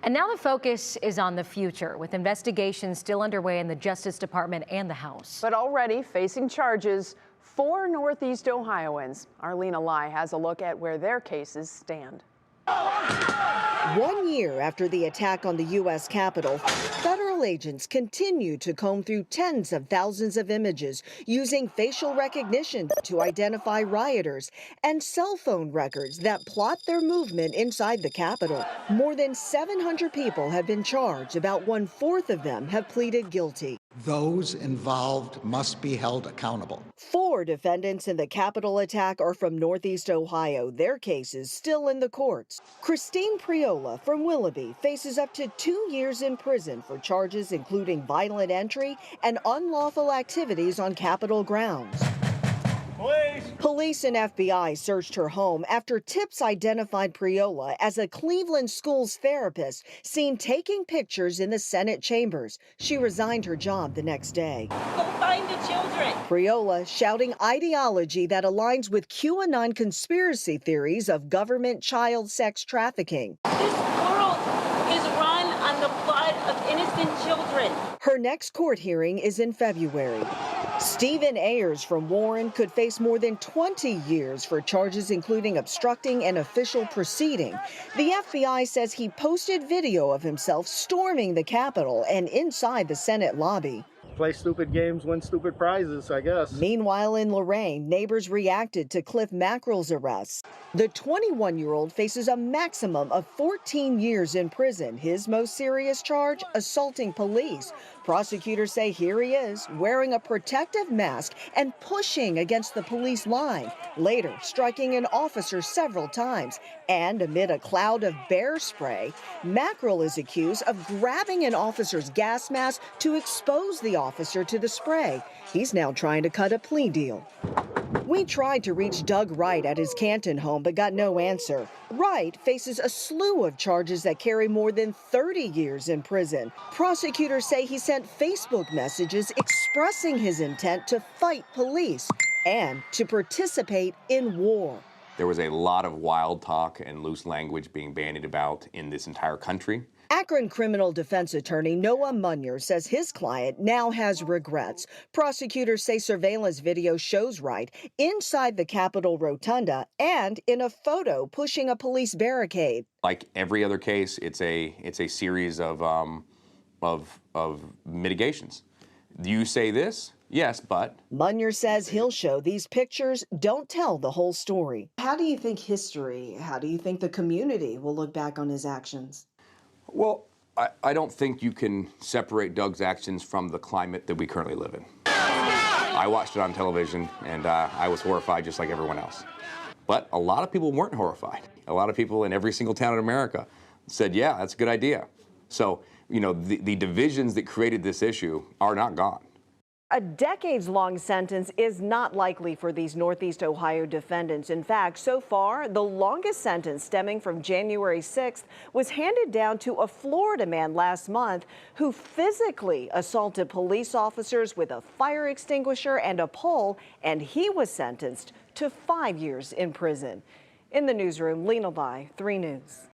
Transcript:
And now the focus is on the future, with investigations still underway in the Justice Department and the House. But already facing charges, 4 Northeast Ohioans. Arlena Lai has a look at where their cases stand. 1 year after the attack on the U.S. Capitol, federal agents continue to comb through tens of thousands of images using facial recognition to identify rioters and cell phone records that plot their movement inside the Capitol. More than 700 people have been charged. About 1/4 of them have pleaded guilty. Those involved must be held accountable. 4 defendants in the Capitol attack are from Northeast Ohio. Their cases still in the courts. Christine Priola from Willoughby faces up to 2 years in prison for charges including violent entry and unlawful activities on Capitol grounds. Police and FBI searched her home after tips identified Priola as a Cleveland school's therapist seen taking pictures in the Senate chambers. She resigned her job the next day. Go find the children. Priola shouting ideology that aligns with QAnon conspiracy theories of government child sex trafficking. This world is run on the blood of innocent children. Her next court hearing is in February. Stephen Ayres from Warren could face more than 20 years for charges including obstructing an official proceeding. The FBI says he posted video of himself storming the Capitol and inside the Senate lobby. Play stupid games, win stupid prizes, I guess. Meanwhile, in Lorain, neighbors reacted to Clifford Mackrell's arrest. The 21-year-old faces a maximum of 14 years in prison. His most serious charge, assaulting police. Prosecutors say here he is, wearing a protective mask and pushing against the police line, later striking an officer several times. And amid a cloud of bear spray, Mackrell is accused of grabbing an officer's gas mask to expose the officer to the spray. He's now trying to cut a plea deal. We tried to reach Doug Wright at his Canton home, but got no answer. Wright faces a slew of charges that carry more than 30 years in prison. Prosecutors say he sent Facebook messages expressing his intent to fight police and to participate in war. There was a lot of wild talk and loose language being bandied about in this entire country. Akron criminal defense attorney Noah Munyer says his client now has regrets. Prosecutors say surveillance video shows Wright inside the Capitol rotunda and in a photo pushing a police barricade. Like every other case, it's a series of mitigations. You say this? Yes, but. Munyer says he'll show these pictures don't tell the whole story. How do you think how do you think the community will look back on his actions? Well, I don't think you can separate Doug's actions from the climate that we currently live in. I watched it on television, and I was horrified just like everyone else. But a lot of people weren't horrified. A lot of people in every single town in America said, yeah, that's a good idea. So, you know, the divisions that created this issue are not gone. A decades-long sentence is not likely for these Northeast Ohio defendants. In fact, so far, the longest sentence stemming from January 6th was handed down to a Florida man last month who physically assaulted police officers with a fire extinguisher and a pole, and he was sentenced to 5 years in prison. In the newsroom, Lena Lai, 3 News.